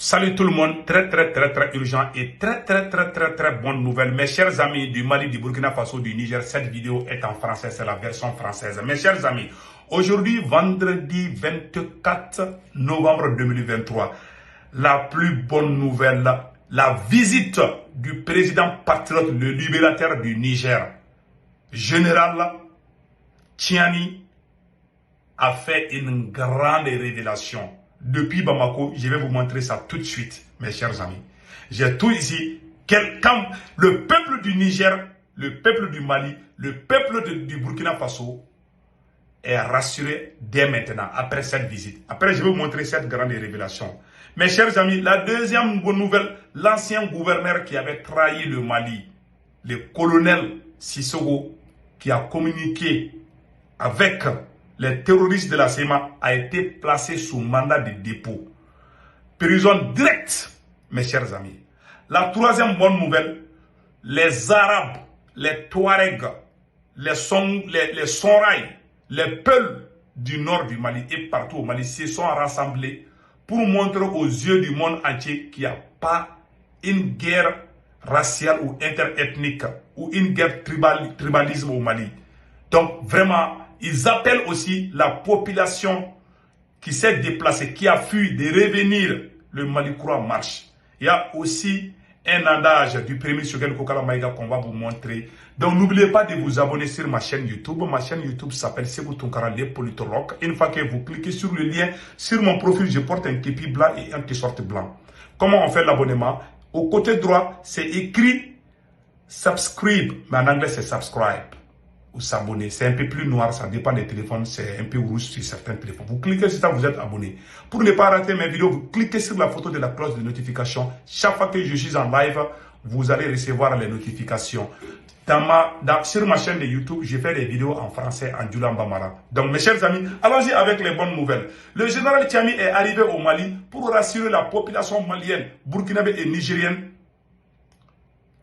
Salut tout le monde, très urgent et très bonne nouvelle. Mes chers amis du Mali, du Burkina Faso, du Niger, cette vidéo est en français, c'est la version française. Mes chers amis, aujourd'hui, vendredi 24 novembre 2023, la plus bonne nouvelle, la visite du président patriote, le libérateur du Niger, général Tchiani, a fait une grande révélation. Depuis Bamako, je vais vous montrer ça tout de suite, mes chers amis. J'ai tout ici. Quand le peuple du Niger, le peuple du Mali, le peuple du Burkina Faso est rassuré dès maintenant, après cette visite. Après, je vais vous montrer cette grande révélation. Mes chers amis, la deuxième bonne nouvelle, l'ancien gouverneur qui avait trahi le Mali, le colonel Sissoko, qui a communiqué avec les terroristes de la CEMA, a été placé sous mandat de dépôt. Prison directe, mes chers amis. La troisième bonne nouvelle, les Arabes, les Touaregs, les Songhai, les Peuls du nord du Mali et partout au Mali se sont rassemblés pour montrer aux yeux du monde entier qu'il n'y a pas une guerre raciale ou interethnique ou une guerre tribalisme au Mali. Donc vraiment, ils appellent aussi la population qui s'est déplacée, qui a fui de revenir. Le Mali croix marche. Il y a aussi un andage du premier Shogun Kokala Maïga qu'on va vous montrer. Donc n'oubliez pas de vous abonner sur ma chaîne YouTube. Ma chaîne YouTube s'appelle Sekou Tounkara, les politologues. Une fois que vous cliquez sur le lien, sur mon profil, je porte un képi blanc et un t-shirt blanc. Comment on fait l'abonnement? Au côté droit, c'est écrit subscribe, mais en anglais c'est subscribe. Ou s'abonner, c'est un peu plus noir, ça dépend des téléphones, c'est un peu rouge sur certains téléphones. Vous cliquez sur ça, vous êtes abonné. Pour ne pas rater mes vidéos, vous cliquez sur la photo de la cloche de notification. Chaque fois que je suis en live, vous allez recevoir les notifications. Sur ma chaîne de YouTube, je fais des vidéos en français, en Djoula Mbamara. Donc mes chers amis, allons-y avec les bonnes nouvelles. Le général Tchiani est arrivé au Mali pour rassurer la population malienne, burkinabé et nigérienne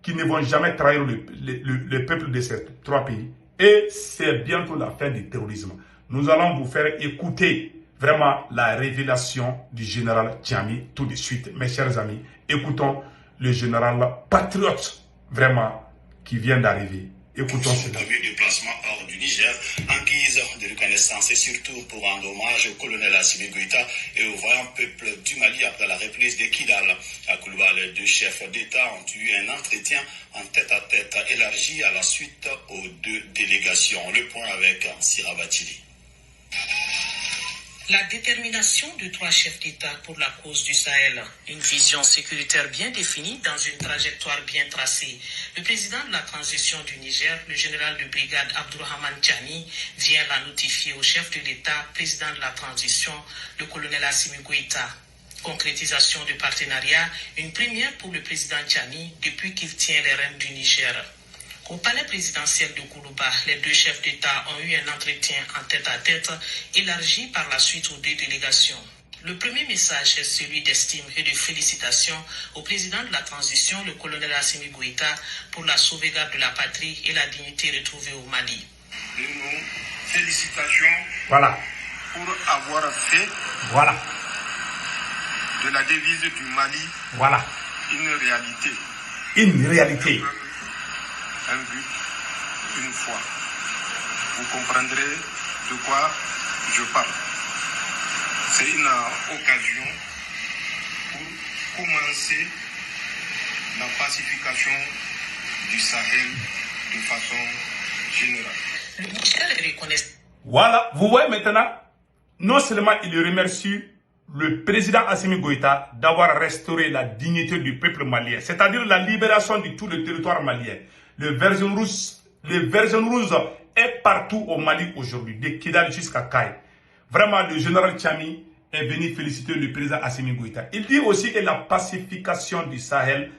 qui ne vont jamais trahir le peuple de ces trois pays. Et c'est bientôt la fin du terrorisme. Nous allons vous faire écouter vraiment la révélation du général Tchiani tout de suite. Mes chers amis, écoutons le général patriote vraiment qui vient d'arriver. Écoutons son premier déplacement hors du Niger en guise de reconnaissance et surtout pour rendre hommage au colonel Assimi Goïta et au vaillant peuple du Mali après la reprise de Kidal. À Koulouba, les deux chefs d'État ont eu un entretien en tête-à-tête élargi à la suite aux deux délégations. Le point avec Sira Batili. La détermination de trois chefs d'État pour la cause du Sahel, une vision sécuritaire bien définie dans une trajectoire bien tracée. Le président de la transition du Niger, le général de brigade Abdourahmane Tchiani, vient la notifier au chef de l'État, président de la transition, le colonel Assimi Goïta. Concrétisation du partenariat, une première pour le président Tchiani depuis qu'il tient les rênes du Niger. Au palais présidentiel de Koulouba, les deux chefs d'État ont eu un entretien en tête-à-tête élargi par la suite aux deux délégations. Le premier message est celui d'estime et de félicitations au président de la transition, le colonel Assimi Goïta, pour la sauvegarde de la patrie et la dignité retrouvée au Mali. Nous félicitations Voilà. pour avoir fait de la devise du Mali une réalité. Une réalité. Un but, une foi. Vous comprendrez de quoi je parle. C'est une occasion pour commencer la pacification du Sahel de façon générale. Le Niger reconnaît. Voilà, vous voyez maintenant, non seulement il remercie le président Assimi Goïta d'avoir restauré la dignité du peuple malien, c'est-à-dire la libération de tout le territoire malien. Le version rouge est partout au Mali aujourd'hui, de Kidal jusqu'à Kay. Vraiment, le général Tchiani est venu féliciter le président Assimi Goïta. Il dit aussi que la pacification du Sahel,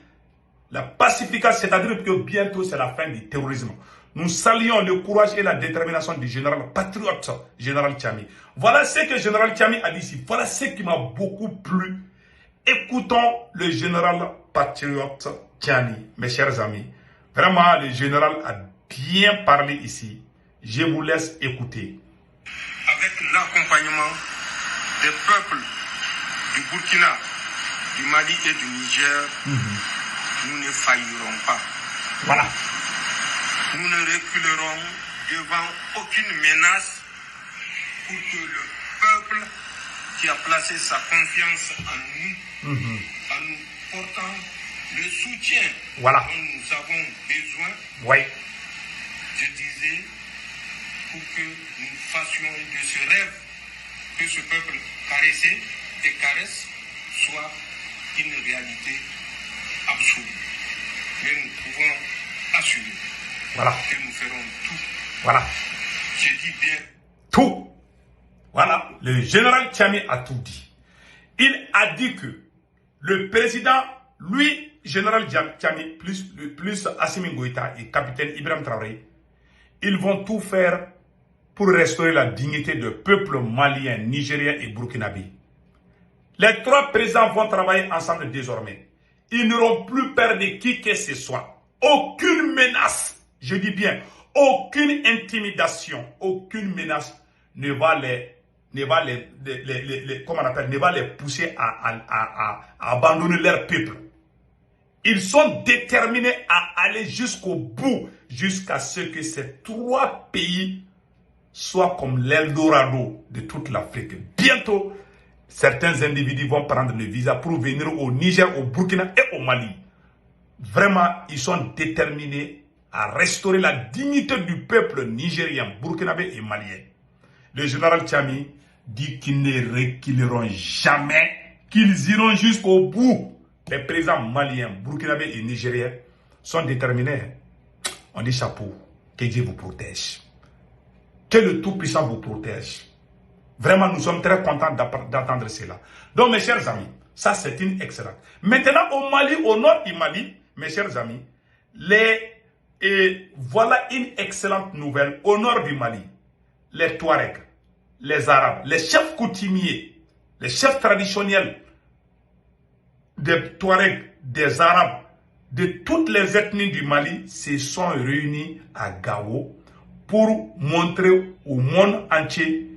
la pacification, c'est-à-dire que bientôt c'est la fin du terrorisme. Nous saluons le courage et la détermination du général patriote, général Tchiani. Voilà ce que le général Tchiani a dit ici. Voilà ce qui m'a beaucoup plu. Écoutons le général patriote Tchiani, mes chers amis. Vraiment, le général a bien parlé ici. Je vous laisse écouter. Avec l'accompagnement des peuples du Burkina du Mali et du Niger, nous ne faillirons pas. Voilà. Nous ne reculerons devant aucune menace pour que le peuple qui a placé sa confiance en nous, en nous portant le soutien Voilà. dont nous avons besoin, Oui. je disais, pour que nous fassions de ce rêve que ce peuple caressait et caresse soit une réalité absolue. Mais nous pouvons assurer Voilà. que nous ferons tout. Voilà. Je dis bien Tout. Voilà. Le général Tchami a tout dit. Il a dit que le président, lui, général Tchami, plus Assimi Goïta et capitaine Ibrahim Traoré, ils vont tout faire pour restaurer la dignité du peuple malien, nigérien et burkinabé. Les trois présidents vont travailler ensemble désormais. Ils n'auront plus peur de qui que ce soit. Aucune menace, je dis bien, aucune intimidation, aucune menace ne va les pousser à abandonner leur peuple. Ils sont déterminés à aller jusqu'au bout, jusqu'à ce que ces trois pays soient comme l'Eldorado de toute l'Afrique. Bientôt, certains individus vont prendre le visa pour venir au Niger, au Burkina et au Mali. Vraiment, ils sont déterminés à restaurer la dignité du peuple nigérien, burkinabé et malien. Le général Tchami dit qu'ils ne reculeront jamais, qu'ils iront jusqu'au bout. Les présidents maliens, burkinabés et nigériens sont déterminés. On dit chapeau, que Dieu vous protège. Que le Tout-Puissant vous protège. Vraiment, nous sommes très contents d'entendre cela. Donc, mes chers amis, ça c'est une excellente. Maintenant, au Mali, au nord du Mali, mes chers amis, voilà une excellente nouvelle. Au nord du Mali, les Touaregs, les Arabes, les chefs coutumiers, les chefs traditionnels des Touaregs, des Arabes, de toutes les ethnies du Mali se sont réunis à Gao pour montrer au monde entier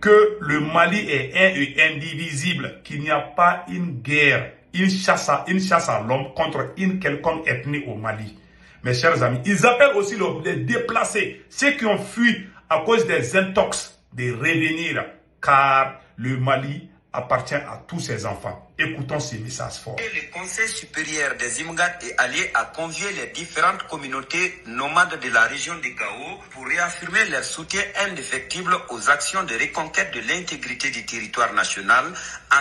que le Mali est un et indivisible, qu'il n'y a pas une guerre, une chasse à l'homme contre une quelconque ethnie au Mali. Mes chers amis, ils appellent aussi les déplacés, ceux qui ont fui à cause des intox, de revenir, car le Mali appartient à tous ses enfants. Écoutons ces messages forts. Le Conseil supérieur des Imgad et alliés a convié les différentes communautés nomades de la région de Gao pour réaffirmer leur soutien indéfectible aux actions de reconquête de l'intégrité du territoire national,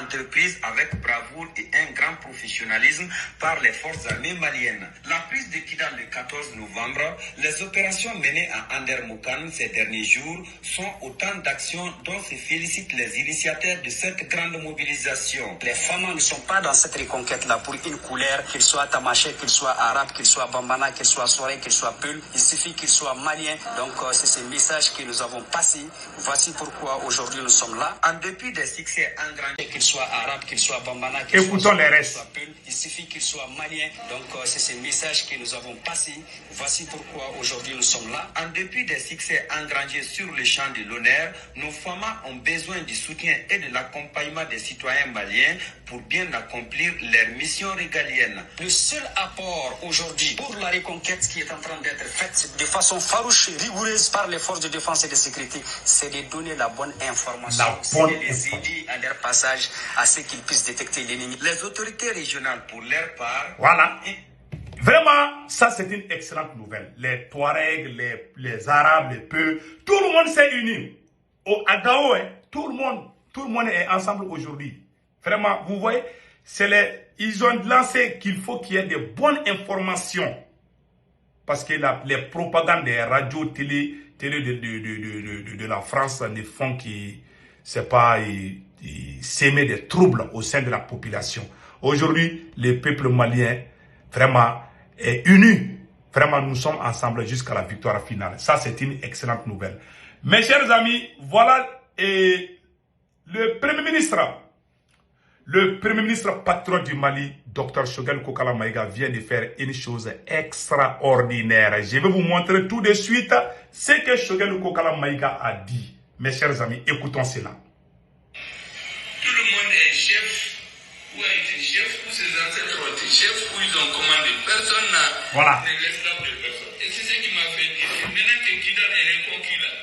entreprises avec bravoure et un grand professionnalisme par les forces armées maliennes. La prise de Kidal le 14 novembre, les opérations menées à Andermoukane ces derniers jours sont autant d'actions dont se félicitent les initiateurs de cette grande mobilisation. Les femmes ne sont pas dans cette reconquête-là pour une couleur, qu'ils soient tamaché, qu'ils soient arabes, qu'ils soient bambana, qu'ils soient soré, qu'ils soient peul. Il suffit qu'ils soient maliens. Donc c'est ce message que nous avons passé. Voici pourquoi aujourd'hui nous sommes là. En dépit des succès engrangés, qu'ils soient arabes, qu'ils soient bambana, qu'ils soient les restes. peul, il suffit qu'ils soient maliens. Donc c'est ce message que nous avons passé. Voici pourquoi aujourd'hui nous sommes là. En dépit des succès engrangés sur le champ de l'honneur, nos femmes ont besoin du soutien et de l'accompagnement des citoyens maliens pour bien accomplir leur mission régalienne. Le seul apport aujourd'hui pour la reconquête qui est en train d'être faite de façon farouche et rigoureuse par les forces de défense et de sécurité, c'est de donner la bonne information, c'est de les aider à leur passage à ce qu'ils puissent détecter l'ennemi. Les autorités régionales, pour leur part... Voilà. Vraiment, ça c'est une excellente nouvelle. Les Touaregs, les Arabes, les Peu, tout le monde s'est uni. À Gao, tout le monde est ensemble aujourd'hui. Vraiment, vous voyez, ils ont lancé qu'il faut qu'il y ait de bonnes informations. Parce que les propagandes des radios, télé de la France ne font s'aimer des troubles au sein de la population. Aujourd'hui, le peuple malien, vraiment, est uni. Vraiment, nous sommes ensemble jusqu'à la victoire finale. Ça, c'est une excellente nouvelle. Mes chers amis, voilà le Premier ministre patriote du Mali, Dr Choguel Kokala Maïga, vient de faire une chose extraordinaire. Je vais vous montrer tout de suite ce que Choguel Kokala Maïga a dit. Mes chers amis, écoutons cela. Tout le monde est chef ou a été dans cette route, chef où ils ont commandé, personne n'est l'esclave de personne. Et c'est ce qui m'a fait dire que maintenant que Kidal est reconquis là,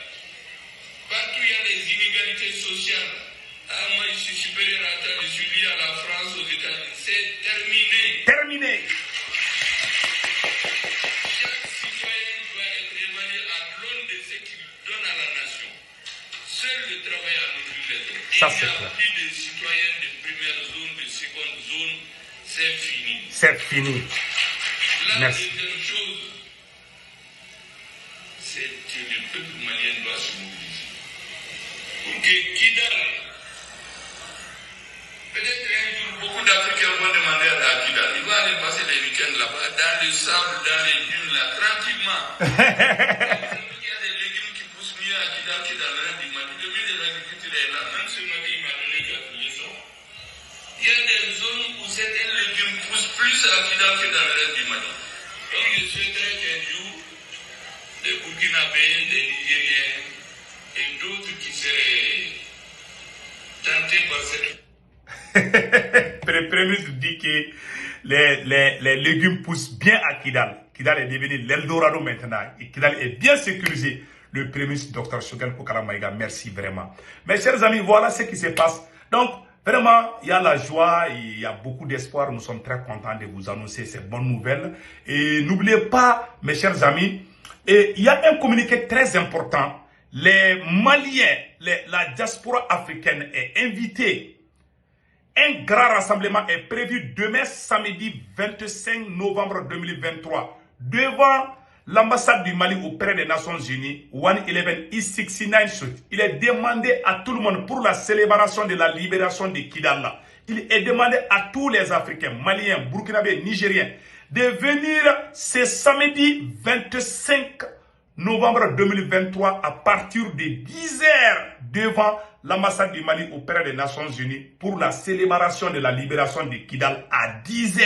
partout il y a des inégalités sociales. Ah, moi je suis supérieur à toi, je suis lié à la France, aux États-Unis. C'est terminé. Terminé. Chaque citoyen doit être évalué à l'aune de ce qu'il donne à la nation. Seul le travail a nourri les autres. Il n'y a plus de citoyens de première zone, de seconde zone, c'est fini. C'est fini. La Merci. deuxième chose, c'est que le peuple malien doit se mobiliser. Pour que Kidal, peut-être un jour, beaucoup d'Africains vont demander à Kidal, il va aller passer les week-ends là-bas, dans le sable, dans les dunes, là, tranquillement. Il y a des légumes qui poussent mieux à Kidal que dans le reste du Mali. Le ministre de l'Agriculture est là, même ce matin, il m'a donné quelques leçons. Il y a des zones où certains légumes poussent plus à Kidal que dans le reste du Mali. Donc je souhaiterais qu'un jour, des Burkinabés, des Nigériens et d'autres qui seraient tentés par cette... Le Premier ministre dit que les légumes poussent bien à Kidal. Kidal est devenu l'Eldorado maintenant. Et Kidal est bien sécurisé. Le Premier ministre Dr Choguel Kokala Maïga, merci vraiment. Mes chers amis, voilà ce qui se passe. Donc, vraiment, il y a la joie, il y a beaucoup d'espoir. Nous sommes très contents de vous annoncer ces bonnes nouvelles. Et n'oubliez pas, mes chers amis, il y a un communiqué très important. Les Maliens, la diaspora africaine est invitée. Un grand rassemblement est prévu demain, samedi 25 novembre 2023, devant l'ambassade du Mali auprès des Nations Unies, 111 East 69 Street. Il est demandé à tout le monde pour la célébration de la libération de Kidal. Il est demandé à tous les Africains, Maliens, Burkinabés, Nigériens, de venir ce samedi 25 novembre 2023 à partir de 10h devant l'ambassade du Mali auprès des Nations Unies pour la célébration de la libération de Kidal à 10h.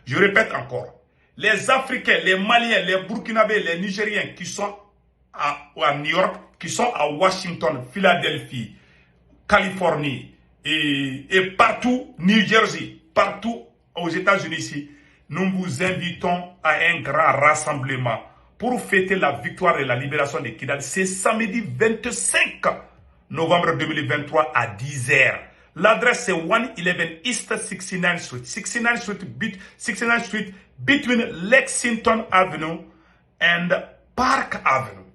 Je répète encore, les Africains, les Maliens, les Burkinabés, les Nigériens qui sont à New York, qui sont à Washington, Philadelphie, Californie et partout, New Jersey, partout aux États-Unis ici, nous vous invitons à un grand rassemblement pour fêter la victoire et la libération de Kidal. C'est samedi 25 novembre 2023 à 10h. L'adresse c'est 111 East 69 Street. 69 Street between Lexington Avenue and Park Avenue.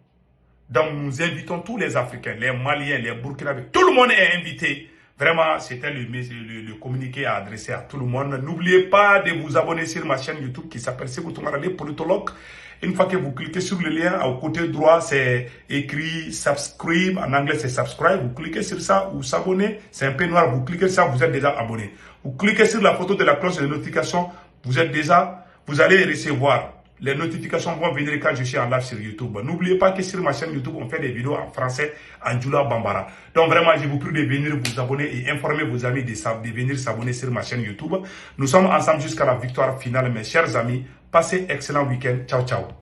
Donc nous invitons tous les Africains, les Maliens, les Burkinabés. Tout le monde est invité. Vraiment, c'était le communiqué à adresser à tout le monde. N'oubliez pas de vous abonner sur ma chaîne YouTube qui s'appelle Sékou Toumara, les politologues. Une fois que vous cliquez sur le lien, au côté droit, c'est écrit subscribe. En anglais, c'est subscribe. Vous cliquez sur ça ou s'abonner. C'est un peu noir. Vous cliquez sur ça, vous êtes déjà abonné. Vous cliquez sur la photo de la cloche de notification. Vous allez recevoir. Les notifications vont venir quand je suis en live sur YouTube. N'oubliez pas que sur ma chaîne YouTube, on fait des vidéos en français, en Djoula Bambara. Donc vraiment, je vous prie de venir vous abonner et informer vos amis de venir s'abonner sur ma chaîne YouTube. Nous sommes ensemble jusqu'à la victoire finale, mes chers amis. Passez excellent week-end. Ciao, ciao.